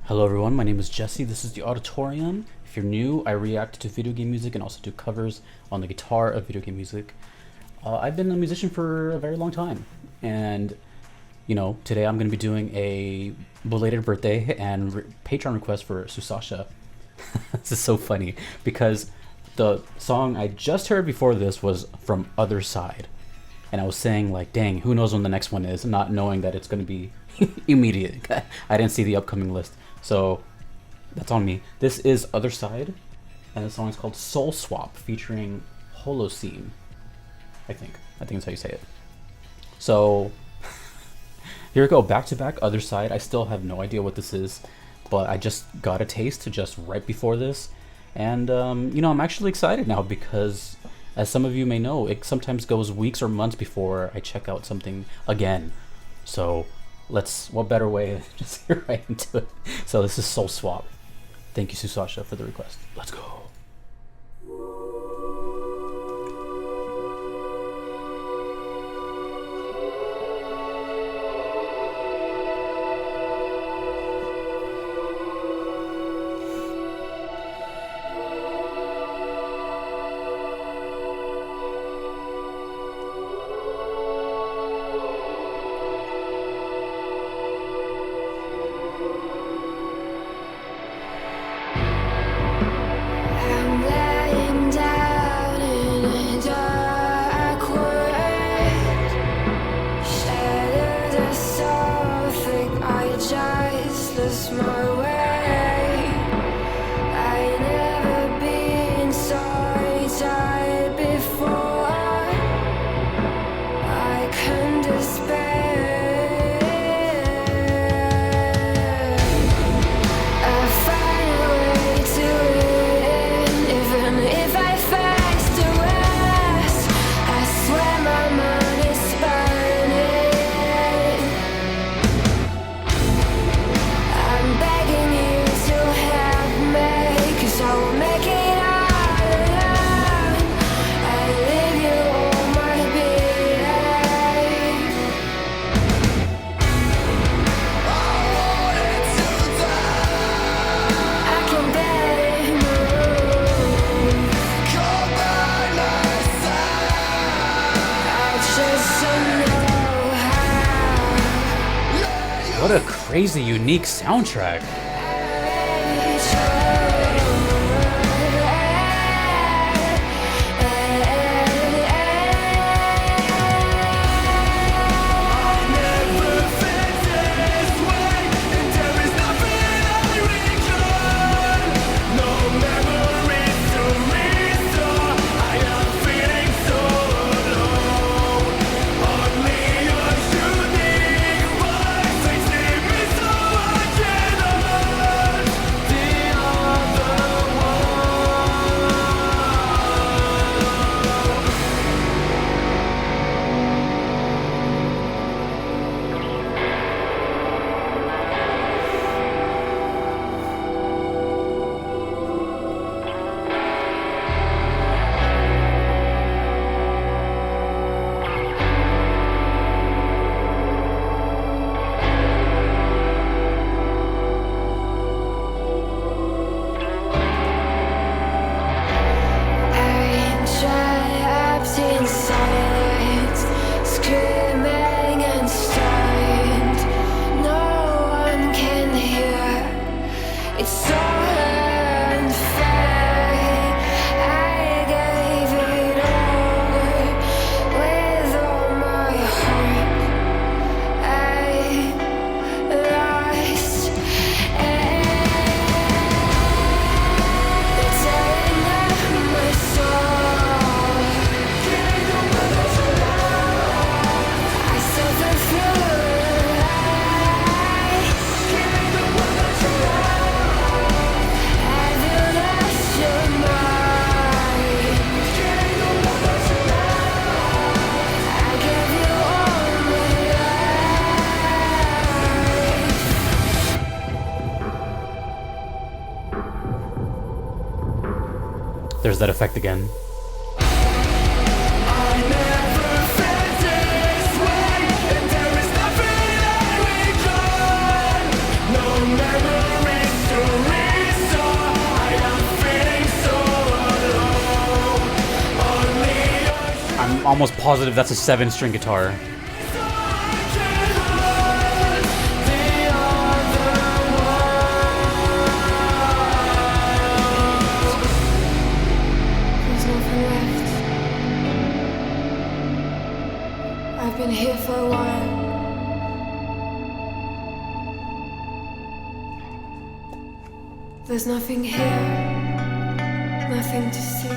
Hello everyone, my name is Jesse. This is the Auditorium. If you're new, I react to video game music and also do covers on the guitar of video game music. I've been a musician for a very long time, and today I'm going to be doing a belated birthday and Patreon request for Susasha. This is so funny because the song I just heard before this was from Othercide, and I was saying like, dang, who knows when the next one is, not knowing that it's going to be immediate. I didn't see the upcoming list, so that's on me. This is Othercide, and the song is called Soulswap, featuring Holocene. I think that's how you say it. So here we go, back to back Othercide. I still have no idea what this is, but I just got a taste just right before this, and I'm actually excited now because, as some of you may know, it sometimes goes weeks or months before I check out something again. So what better way to just get right into it. So this is Soulswap. Thank you, Susasha, for the request. Let's go. My way. I never been so tired before. I can despair. I find a way to it, even if I face the rest. I swear my mind is burning. I'm begging you to help me, 'cause I will make it all alone. I leave you all my being. I can barely move. Come by my side. I just don't know how. What a crazy, unique soundtrack. It's so unfair. I gave it all with all my heart. I lost it's in my soul. I suffer through. There's that effect again. No memory almost positive that's a 7-string guitar. There's nothing left. I've been here for a while. There's nothing here, nothing to see.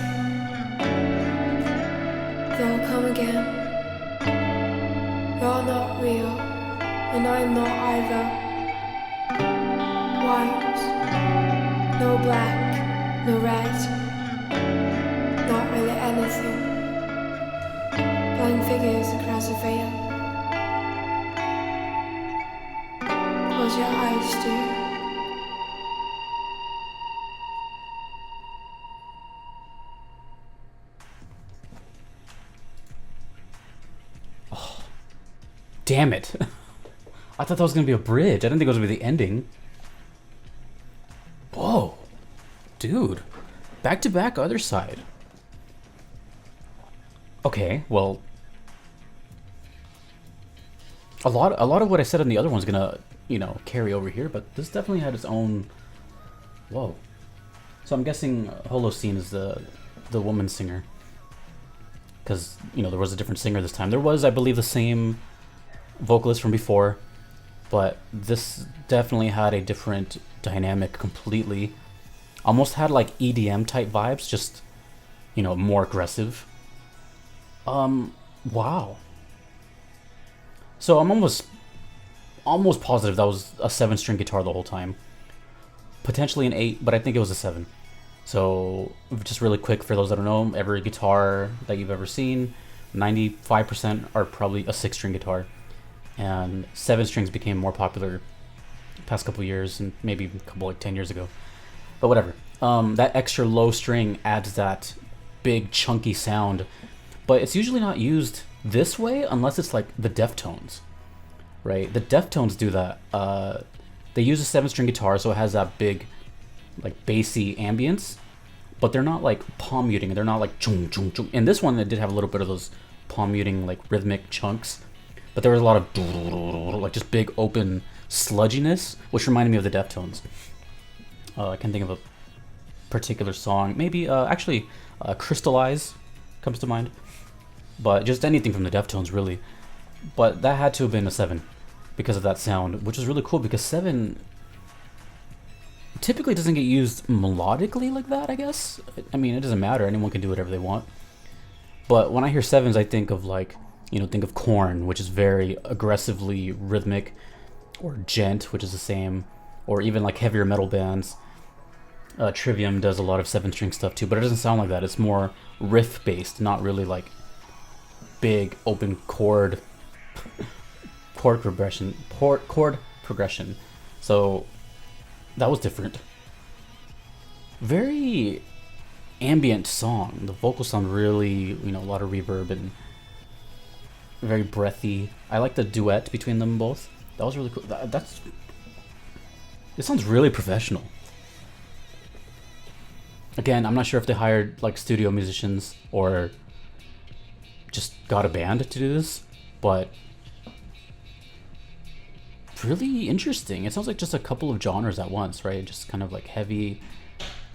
They'll come again. You're not real, and I'm not either. White, no black, no red, not really anything. Blind figures across a veil. Close your eyes, dear. Damn it. I thought that was going to be a bridge. I didn't think it was going to be the ending. Whoa. Dude. Back to back Othercide. Okay, well. A lot of what I said on the other one's going to, you know, carry over here, but this definitely had its own. Whoa. So I'm guessing Holocene is the woman singer. Because, you know, there was a different singer this time. There was, I believe, the same vocalist from before, but this definitely had a different dynamic completely. Almost had like EDM type vibes, just, you know, more aggressive. Wow. So I'm almost positive that was a 7-string guitar the whole time. Potentially an 8, but I think it was a 7. So just really quick for those that don't know, every guitar that you've ever seen, 95% are probably a 6-string guitar. And 7 strings became more popular the past couple years, and maybe a couple like 10 years ago. But whatever. That extra low string adds that big chunky sound, but it's usually not used this way unless it's like the Deftones, right? The Deftones do that. They use a 7-string guitar, so it has that big, like bassy ambience, but they're not like palm muting. They're not like chung chung chung. In this one, they did have a little bit of those palm muting like rhythmic chunks. But there was a lot of like just big open sludginess, which reminded me of the Deftones. I can think of a particular song. Maybe actually Crystallize comes to mind. But just anything from the Deftones really. But that had to have been a 7 because of that sound, which is really cool because 7 typically doesn't get used melodically like that, I guess. I mean, it doesn't matter. Anyone can do whatever they want. But when I hear 7s, I think of like, you know, think of Korn, which is very aggressively rhythmic, or Gent, which is the same, or even like heavier metal bands. Trivium does a lot of 7-string stuff too, but it doesn't sound like that. It's more riff based, not really like big open chord progression. So that was different. Very ambient song. The vocals sound really, you know, a lot of reverb and very breathy. I like the duet between them both. That was really cool. It sounds really professional. Again, I'm not sure if they hired like studio musicians or just got a band to do this, but really interesting. It sounds like just a couple of genres at once, right? Just kind of like heavy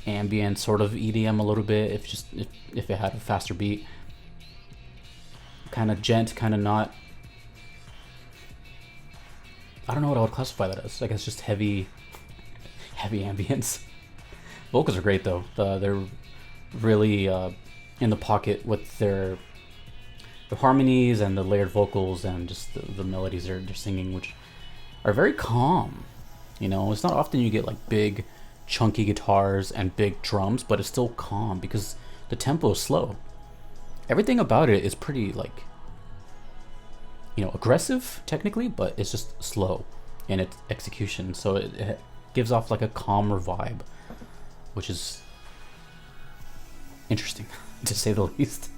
ambient, sort of EDM a little bit, if it had a faster beat. Kind of gent, kind of not. I don't know what I would classify that as. I guess just heavy ambience. Vocals are great though. They're really in the pocket with their harmonies and the layered vocals and just the melodies they're singing, which are very calm. You know, it's not often you get like big, chunky guitars and big drums, but it's still calm because the tempo is slow. Everything about it is pretty like, you know, aggressive technically, but it's just slow in its execution. So it gives off like a calmer vibe, which is interesting to say the least.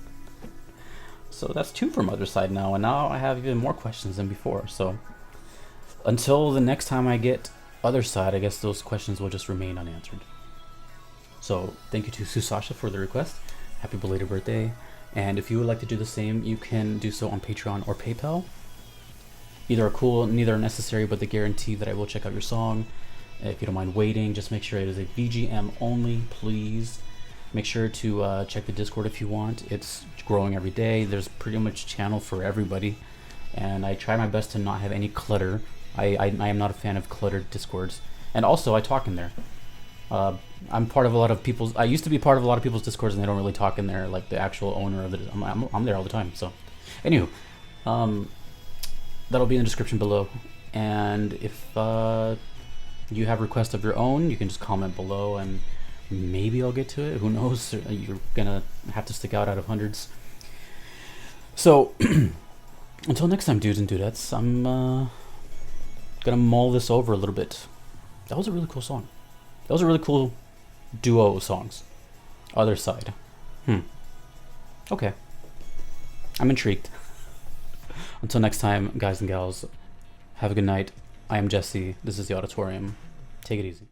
So that's 2 from Othercide now, and now I have even more questions than before. So until the next time I get Othercide, I guess those questions will just remain unanswered. So thank you to Susasha for the request. Happy belated birthday. And if you would like to do the same, you can do so on Patreon or PayPal. Either are cool, neither are necessary, but they guarantee that I will check out your song. If you don't mind waiting, just make sure it is a VGM only, please. Make sure to check the Discord if you want. It's growing every day. There's pretty much channel for everybody. And I try my best to not have any clutter. I am not a fan of cluttered Discords. And also, I talk in there. I'm part of a lot of people's... I used to be part of a lot of people's Discords, and they don't really talk in there, like the actual owner of it. I'm there all the time, so... Anywho, that'll be in the description below. And if you have requests of your own, you can just comment below, and maybe I'll get to it. Who knows? You're gonna have to stick out of hundreds. So... Until next time, dudes and dudettes, I'm gonna mull this over a little bit. That was a really cool song. That was a really cool duo of songs. Othercide. Okay. I'm intrigued. Until next time, guys and gals, have a good night. I am Jesse. This is the Auditorium. Take it easy.